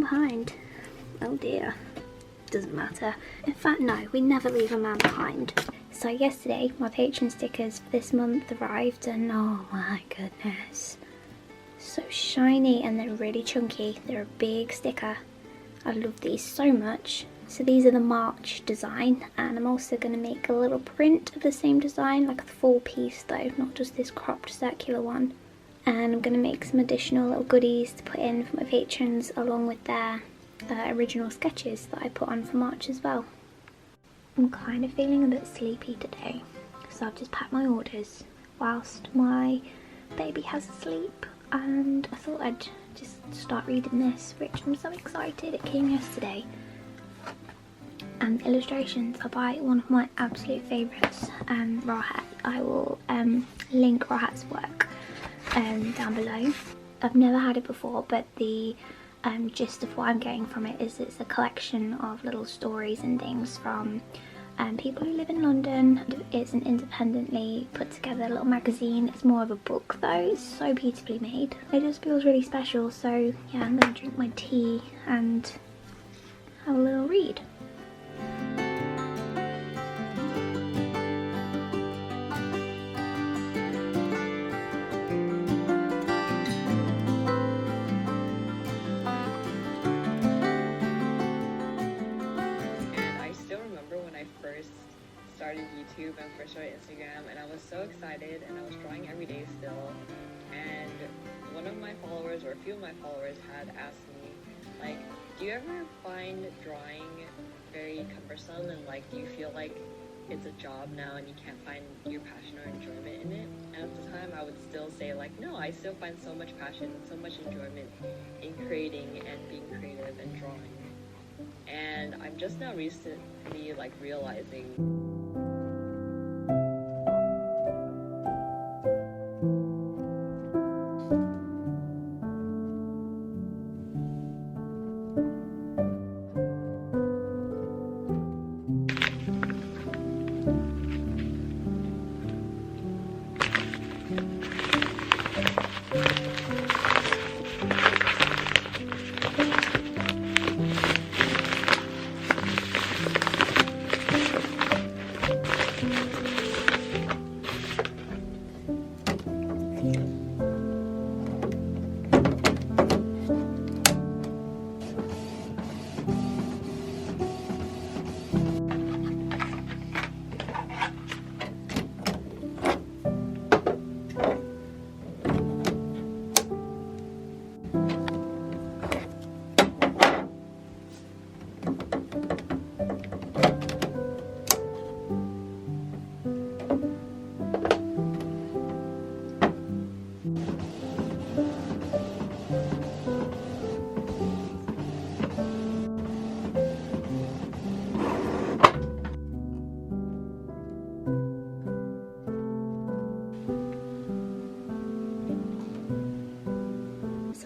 behind. Oh dear. Doesn't matter. In fact, no, we never leave a man behind. So yesterday, my patron stickers for this month arrived, and oh my goodness. So shiny, and they're really chunky. They're a big sticker. I love these so much. So these are the March design, and I'm also going to make a little print of the same design, like a full piece though, not just this cropped circular one. And I'm going to make some additional little goodies to put in for my patrons, along with their original sketches that I put on for March as well. I'm kind of feeling a bit sleepy today, so I've just packed my orders whilst my baby has a sleep, and I thought I'd just start reading this, which I'm so excited. It came yesterday, and the illustrations are by one of my absolute favourites, Rahat. I will link Rahat's work down below. I've never had it before, but the gist of what I'm getting from it is it's a collection of little stories and things from people who live in London. It's an independently put together little magazine. It's more of a book though. It's so beautifully made. It just feels really special. So yeah, I'm going to drink my tea and have a little read. Started YouTube and first started Instagram, and I was so excited, and I was drawing every day still, and one of my followers, or a few of my followers, had asked me, like, do you ever find drawing very cumbersome, and like, do you feel like it's a job now and you can't find your passion or enjoyment in it? And at the time I would still say like, no, I still find so much passion, so much enjoyment in creating and being creative and drawing. And I'm just now recently like realizing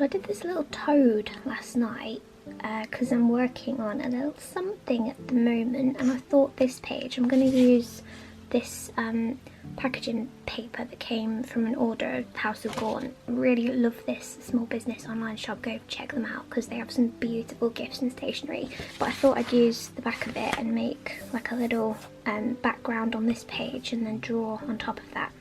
So I did this little toad last night because I'm working on a little something at the moment, and I thought this page, I'm going to use this packaging paper that came from an order of House of Gaunt. Really love this small business online shop, go check them out because they have some beautiful gifts and stationery. But I thought I'd use the back of it and make like a little background on this page and then draw on top of that.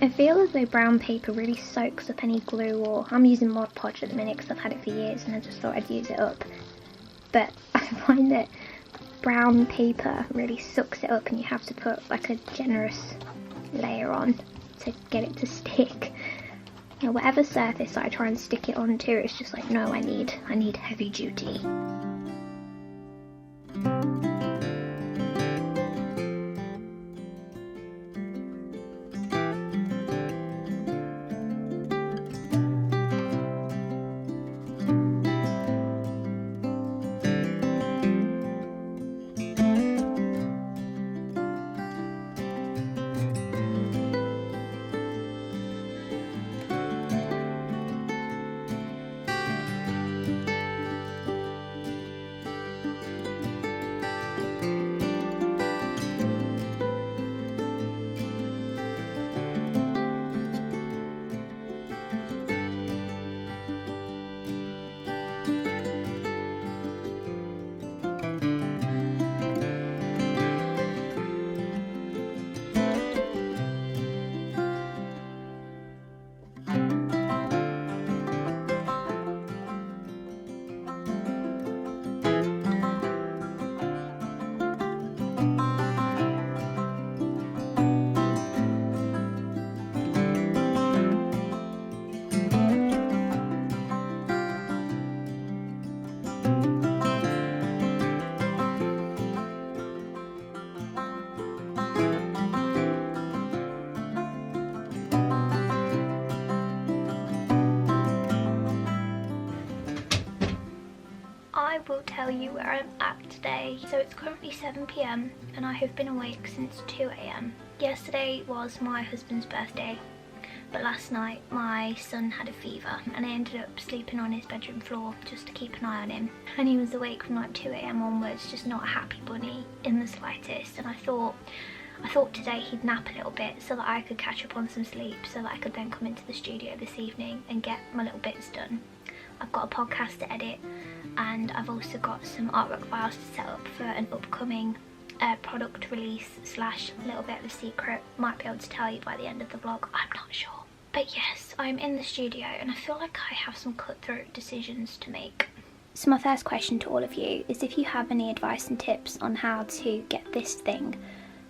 I feel as though brown paper really soaks up any glue, or I'm using Mod Podge at the minute because I've had it for years and I just thought I'd use it up. But I find that brown paper really sucks it up and you have to put like a generous layer on to get it to stick. You know, whatever surface I try and stick it onto, it's just like, no, I need heavy duty. will tell you where I'm at today. So it's currently 7 p.m. and I have been awake since 2 a.m. Yesterday was my husband's birthday, but last night my son had a fever and I ended up sleeping on his bedroom floor just to keep an eye on him. And he was awake from like 2 a.m. onwards, just not a happy bunny in the slightest. And I thought today he'd nap a little bit so that I could catch up on some sleep, so that I could then come into the studio this evening and get my little bits done. I've got a podcast to edit, and I've also got some artwork files to set up for an upcoming product release slash little bit of a secret. Might be able to tell you by the end of the vlog, I'm not sure. But yes, I'm in the studio and I feel like I have some cutthroat decisions to make. So my first question to all of you is if you have any advice and tips on how to get this thing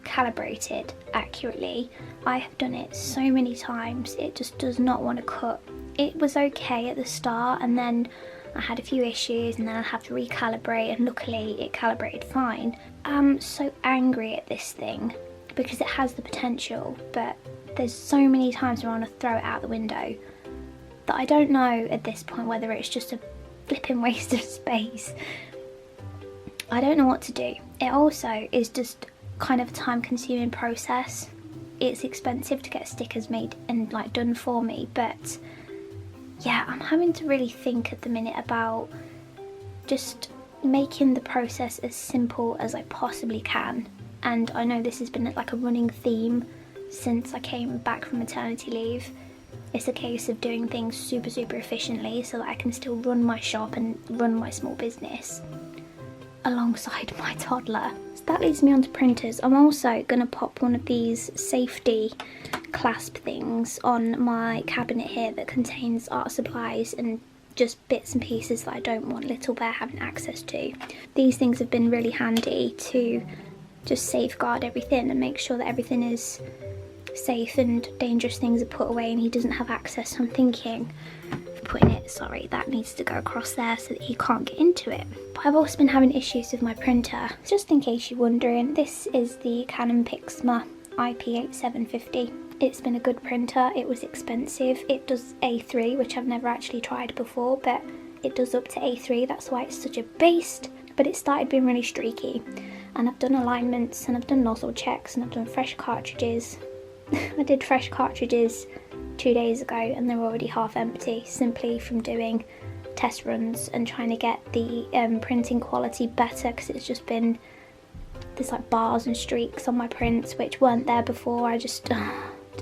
calibrated accurately. I have done it so many times, it just does not want to cut. It was okay at the start and then I had a few issues and then I'd have to recalibrate, and luckily it calibrated fine. I'm so angry at this thing because it has the potential, but there's so many times where I want to throw it out the window that I don't know at this point whether it's just a flipping waste of space. I don't know what to do. It also is just kind of a time-consuming process. It's expensive to get stickers made and like done for me, but yeah, I'm having to really think at the minute about just making the process as simple as I possibly can. And I know this has been like a running theme since I came back from maternity leave. It's a case of doing things super efficiently so that I can still run my shop and run my small business alongside my toddler. So that leads me on to printers. I'm also going to pop one of these safety clasp things on my cabinet here that contains art supplies and just bits and pieces that I don't want Little Bear having access to. These things have been really handy to just safeguard everything and make sure that everything is safe and dangerous things are put away and he doesn't have access. So I'm thinking of putting it, sorry, that needs to go across there so that he can't get into it. But I've also been having issues with my printer. Just in case you're wondering, this is the Canon Pixma IP8750. It's been a good printer, it was expensive. It does A3, which I've never actually tried before, but it does up to A3, that's why it's such a beast. But it started being really streaky, and I've done alignments and I've done nozzle checks and I've done fresh cartridges. I did fresh cartridges 2 days ago and they're already half empty, simply from doing test runs and trying to get the printing quality better, because it's just been there's like bars and streaks on my prints which weren't there before.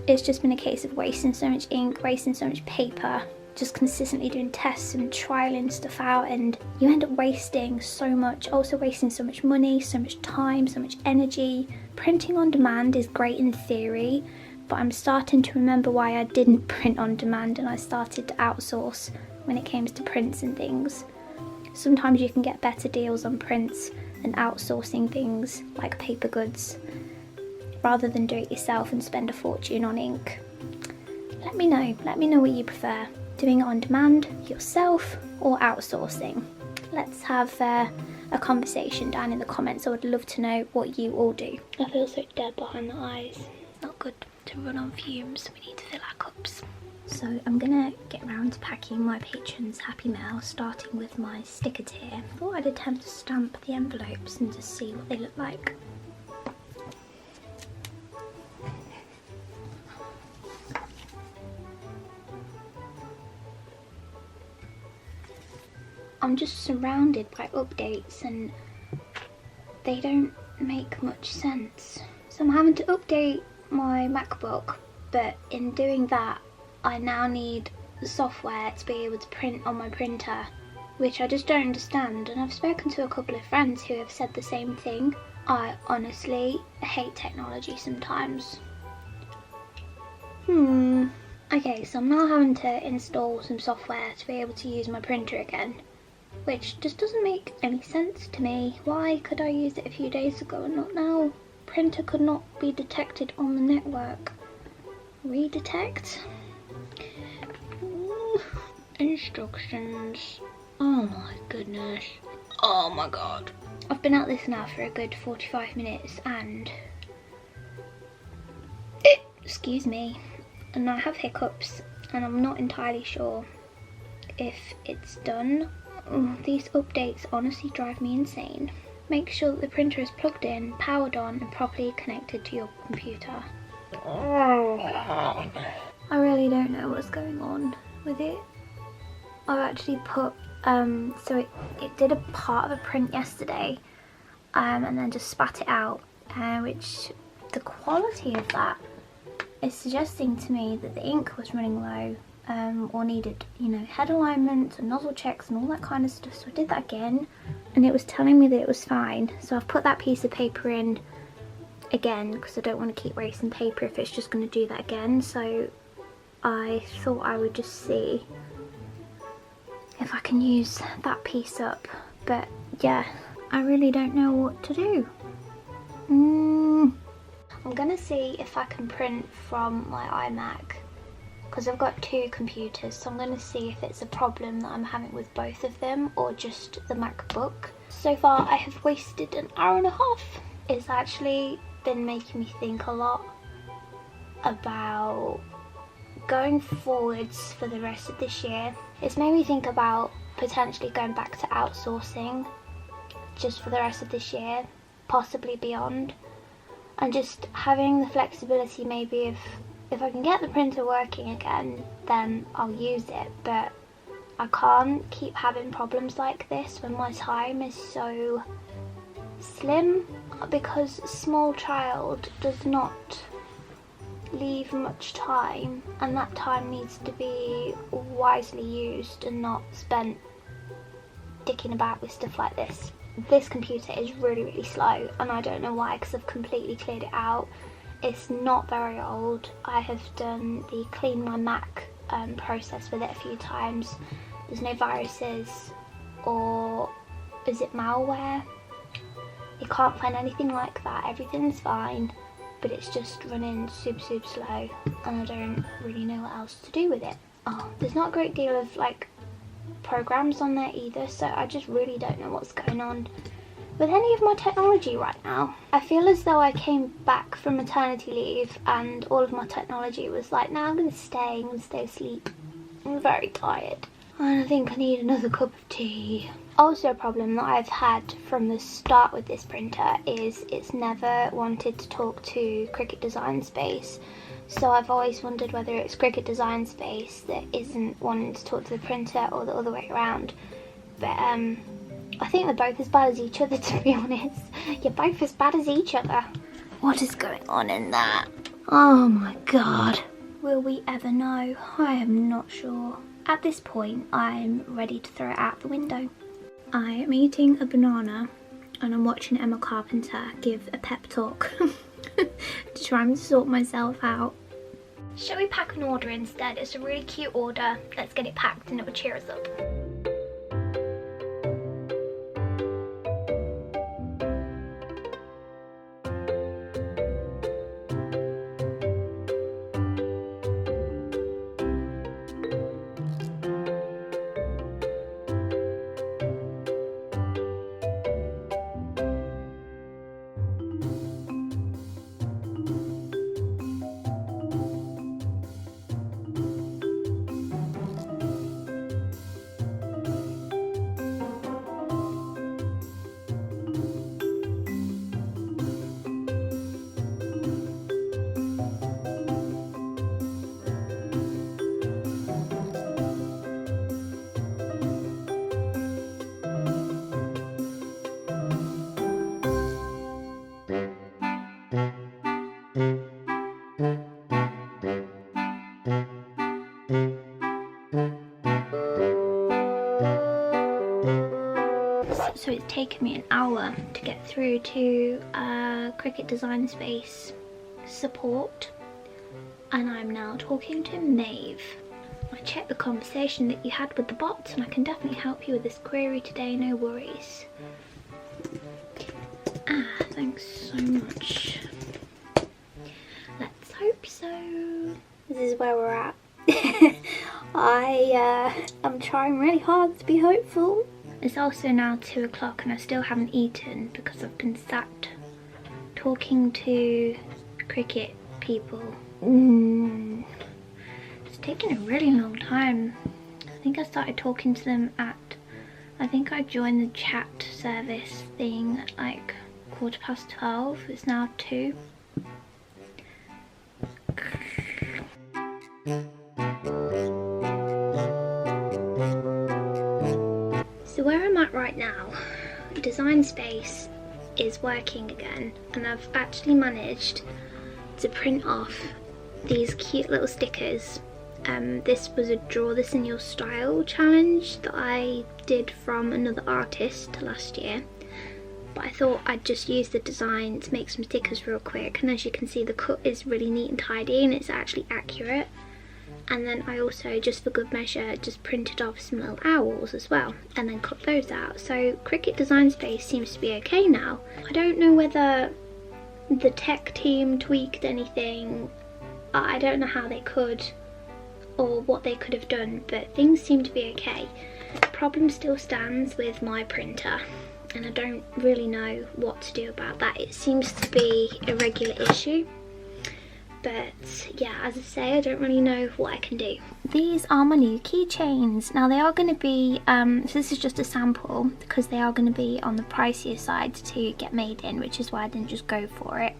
It's just been a case of wasting so much ink, wasting so much paper, just consistently doing tests and trialing stuff out, and you end up wasting so much, also wasting so much money, so much time, so much energy. Printing on demand is great in theory, but I'm starting to remember why I didn't print on demand and I started to outsource when it came to prints and things. Sometimes you can get better deals on prints and outsourcing things like paper goods rather than do it yourself and spend a fortune on ink. Let me know what you prefer, doing it on demand, yourself, or outsourcing. Let's have a conversation down in the comments. I would love to know what you all do. I feel so dead behind the eyes. It's not good to run on fumes, we need to fill our cups. So I'm gonna get around to packing my patrons Happy Mail, starting with my sticker tier. I thought I'd attempt to stamp the envelopes and just see what they look like. I'm just surrounded by updates and they don't make much sense. So I'm having to update my MacBook, but in doing that I now need the software to be able to print on my printer, which I just don't understand, and I've spoken to a couple of friends who have said the same thing. I honestly hate technology sometimes. Okay, so I'm now having to install some software to be able to use my printer again, which just doesn't make any sense to me. Why could I use it a few days ago and not now? Printer could not be detected on the network. Redetect? Instructions. Oh my goodness. Oh my god. I've been at this now for a good 45 minutes and excuse me, and I have hiccups and I'm not entirely sure if it's done Oh, these updates honestly drive me insane. Make sure that the printer is plugged in, powered on and properly connected to your computer. I really don't know what's going on with it. I've actually put, so it did a part of a print yesterday and then just spat it out, which the quality of that is suggesting to me that the ink was running low or needed, you know, head alignment and nozzle checks and all that kind of stuff. So I did that again and it was telling me that it was fine. So I've put that piece of paper in again because I don't want to keep wasting paper if it's just going to do that again. So I thought I would just see if I can use that piece up, but yeah, I really don't know what to do. I'm gonna see if I can print from my iMac because I've got two computers, so I'm gonna see if it's a problem that I'm having with both of them or just the MacBook. So far I have wasted an hour and a half. It's actually been making me think a lot about going forwards for the rest of this year. It's made me think about potentially going back to outsourcing just for the rest of this year, possibly beyond, and just having the flexibility. Maybe if I can get the printer working again, then I'll use it, but I can't keep having problems like this when my time is so slim, because a small child does not leave much time, and that time needs to be wisely used and not spent dicking about with stuff like this. This computer is really slow and I don't know why, because I've completely cleared it out. It's not very old. I have done the clean my Mac process with it a few times. There's no viruses or is it malware? You can't find anything like that. Everything's fine, but it's just running super slow and I don't really know what else to do with it. Oh, there's not a great deal of like programs on there either, so I just really don't know what's going on with any of my technology right now. I feel as though I came back from maternity leave and all of my technology was like, no, I'm gonna stay asleep. I'm very tired and I think I need another cup of tea. Also, a problem that I've had from the start with this printer is it's never wanted to talk to Cricut Design Space. So I've always wondered whether it's Cricut Design Space that isn't wanting to talk to the printer or the other way around. But I think they're both as bad as each other, to be honest. You're both as bad as each other. What is going on in that? Oh my god. Will we ever know? I am not sure. At this point, I'm ready to throw it out the window. I am eating a banana and I'm watching Emma Carpenter give a pep talk to try and sort myself out. Shall we pack an order instead? It's a really cute order. Let's get it packed and it will cheer us up. So it's taken me an hour to get through to Cricut Design Space support, and I'm now talking to Maeve. I checked the conversation that you had with the bots and I can definitely help you with this query today, no worries. Thanks so much. Let's hope so. This is where we're at. I'm trying really hard to be hopeful. It's also now 2 o'clock and I still haven't eaten because I've been sat talking to Cricut people. It's taken a really long time. I think I started talking to them at I think I joined the chat service thing at like 12:15. It's now 2. So where I'm at right now, Design Space is working again, and I've actually managed to print off these cute little stickers. This was a Draw This in Your Style challenge that I did from another artist last year, but I thought I'd just use the design to make some stickers real quick, and as you can see the cut is really neat and tidy and it's actually accurate. And then I also, just for good measure, just printed off some little owls as well and then cut those out. So Cricut Design Space seems to be okay now. I don't know whether the tech team tweaked anything. I don't know how they could or what they could have done, but things seem to be okay. The problem still stands with my printer, and I don't really know what to do about that. It seems to be a regular issue. But yeah, as I say, I don't really know what I can do. These are my new keychains. Now they are going to be, so this is just a sample, because they are going to be on the pricier side to get made in, which is why I didn't just go for it.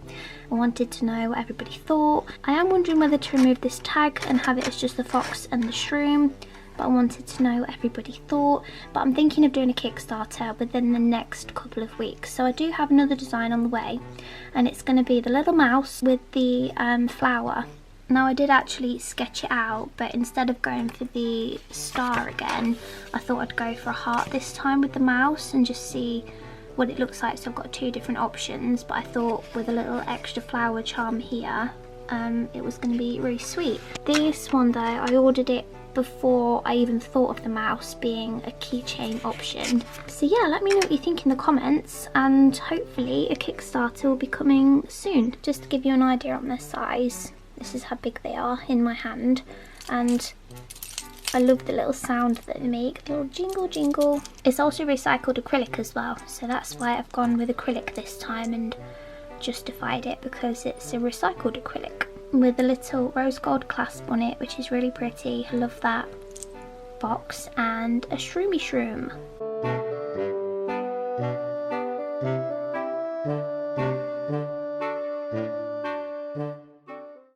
I wanted to know what everybody thought. I am wondering whether to remove this tag and have it as just the fox and the shroom, but I wanted to know what everybody thought. But I'm thinking of doing a Kickstarter within the next couple of weeks. So I do have another design on the way, and it's going to be the little mouse with the flower. Now I did actually sketch it out, but instead of going for the star again, I thought I'd go for a heart this time with the mouse and just see what it looks like. So I've got 2 different options, but I thought with a little extra flower charm here, it was going to be really sweet. This one though, I ordered it before I even thought of the mouse being a keychain option. So yeah, let me know what you think in the comments, and hopefully a Kickstarter will be coming soon. Just to give you an idea on their size, this is how big they are in my hand, and I love the little sound that they make, the little jingle jingle. It's also recycled acrylic as well, so that's why I've gone with acrylic this time and justified it, because it's a recycled acrylic with a little rose gold clasp on it, which is really pretty. I love that box, and a shroomy shroom.